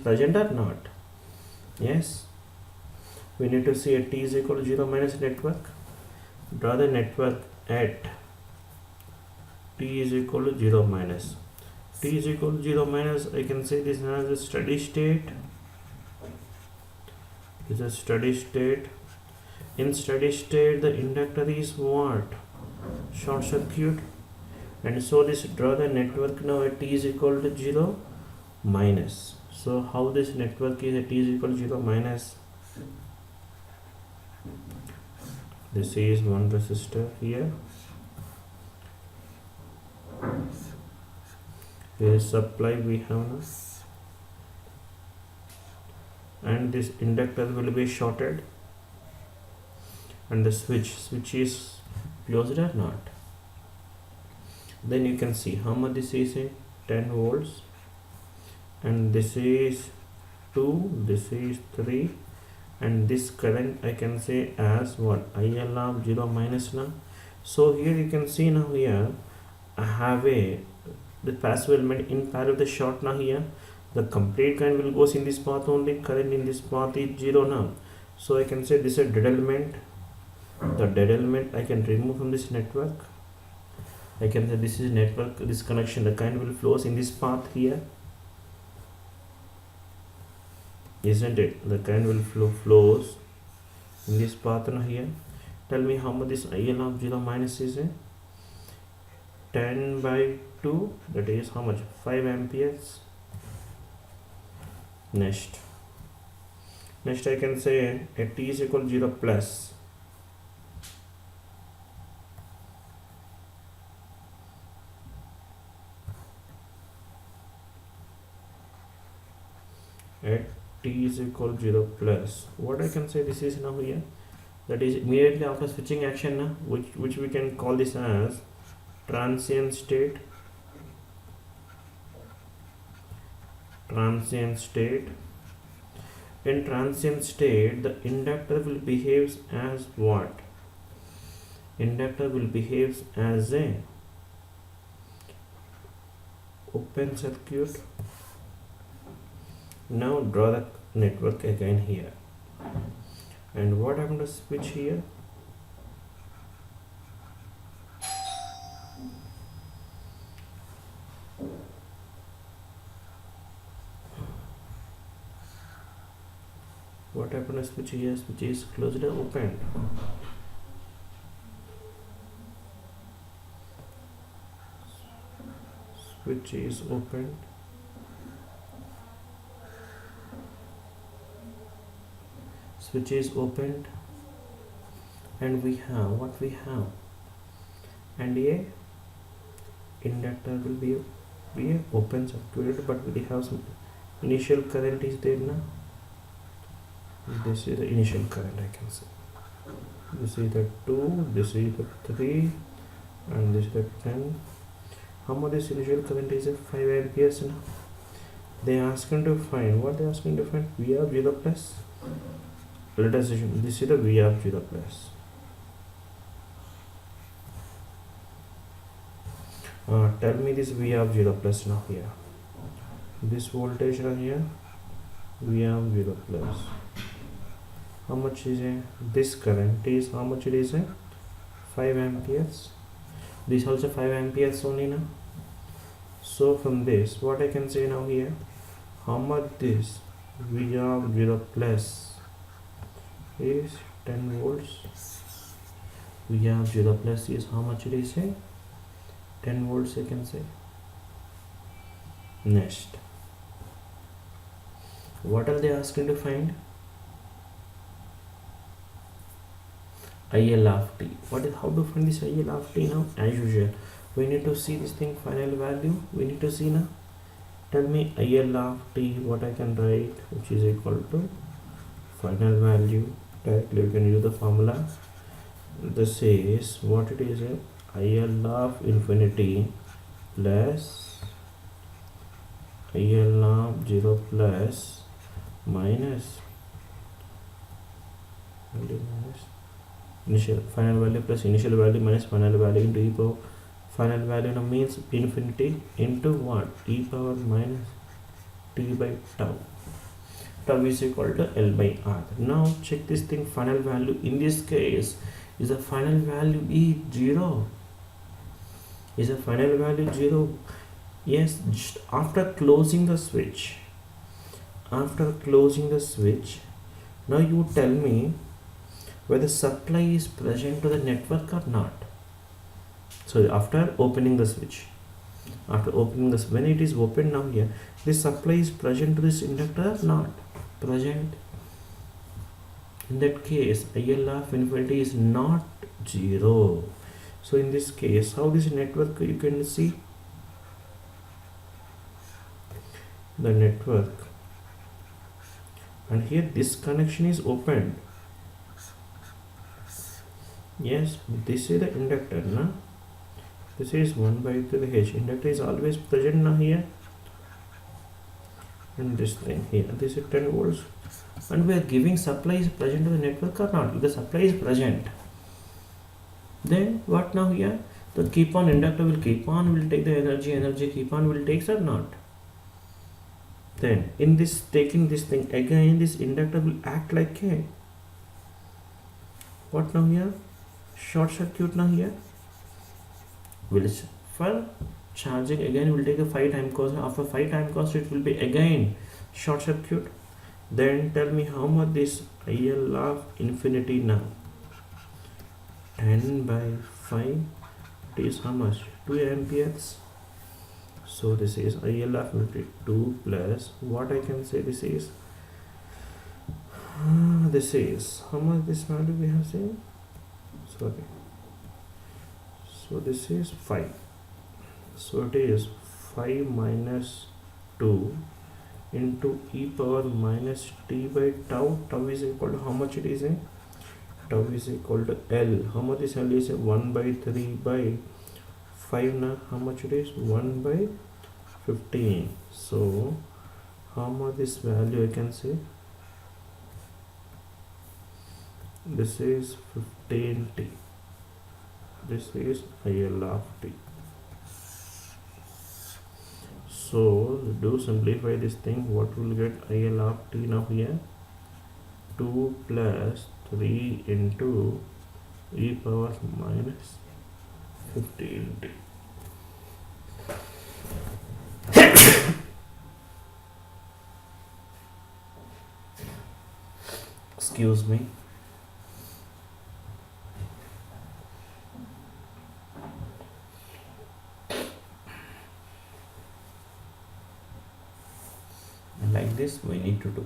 present or not? Yes. We need to see at t is equal to 0 minus network. Draw the network at t is equal to 0 minus. T is equal to 0 minus, I can say this as a steady state. This is a steady state. In steady state, the inductor is what? Short circuit. And so this draw the network now at t is equal to 0 minus. So how this network is at t is equal to 0 minus? This is one resistor here. Here is supply we have now. And this inductor will be shorted. And the switch is closed or not. Then you can see how much this is in 10 volts. And this is 2, this is 3. And this current I can say as what? IL of 0 minus now. So here you can see now here I have the passive element in parallel with the short now here. The complete current will goes in this path only. Current in this path is 0 now. So I can say this is a dead element. The dead element I can remove from this network. I can say this is network, this connection, the current will flows in this path here. Isn't it? The current will flows in this path now here. Tell me how much this IL of 0 minus is 10 by 2, that is how much? 5 amperes. Next I can say at t is equal to 0 plus. At t is equal to 0 plus, what I can say this is now here, that is immediately after switching action now, which we can call this as transient state. In transient state, the inductor will behave as what? Inductor will behave as a open circuit. Now draw the network again here. And what happened to switch here? What happened to switch here? Switch is closed or opened? Switch is opened. Switch is opened, and we have what we have, and a inductor will be a open circuit, but we have some initial current is there now. This is the initial current, I can say. This is the 2, this is the 3, and this is the 10. How much this initial current is? 5 amperes now. They are asking to find what they are asking to find. V of 0 plus. Let us assume this is the V of 0 plus. Tell me this V of 0 plus now here. This voltage now here, V of 0 plus. How much is this current is? How much it is? 5 amperes. This also 5 amperes only now. So from this, what I can say now here, how much this V of 0 plus is 10 volts. V of 0 plus is how much it is? 10 volts, I can say. Next, what are they asking to find? IL of t. What is how to find this IL of t now? As usual, we need to see this thing final value. We need to see now. Tell me IL of t, what I can write, which is equal to final value. Directly we can use the formula. This is what it is, IL of infinity plus IL of 0 plus minus initial final value plus initial value minus final value into e power. Final value now means infinity into what? E power minus t by tau. tau is equal to L by R. Now check this thing, final value in this case is the final value is 0. Is the final value 0? Yes, just after closing the switch. After closing the switch, now you tell me whether supply is present to the network or not. So after opening the switch, after opening this, when it is open now here, this supply is present to this inductor or not present. In that case, IL of infinity is not 0. So in this case, how this network you can see the network, and here this connection is opened. Yes, this is the inductor, na? This is 1 by 3 H. Inductor is always present now here. And this thing here, this is 10 volts. And we are giving supply is present to the network or not. If the supply is present, then what now here? The keep on inductor will keep on, will take the energy keep on will takes or not. Then in this taking this thing again, this inductor will act like a what now here? Short circuit now here. Will for charging again will take a 5 time cost. After 5 time cost it will be again short circuit. Then tell me how much this IL of infinity now. 10 by 5, it is how much? 2 amperes. So this is IL of infinity 2 plus what I can say this is how much this value we have seen. Sorry. So this is 5. So it is 5 minus 2 into e power minus t by tau. Tau is equal to how much it is in? Tau is equal to L. How much is L is 1 by 3 by 5 now. How much it is? 1 by 15. So how much this value I can say? This is 15t. This is IL of t. So do simplify this thing. What will get IL of t now here? 2 plus 3 into e power minus 15t. Excuse me. Like this we need to do.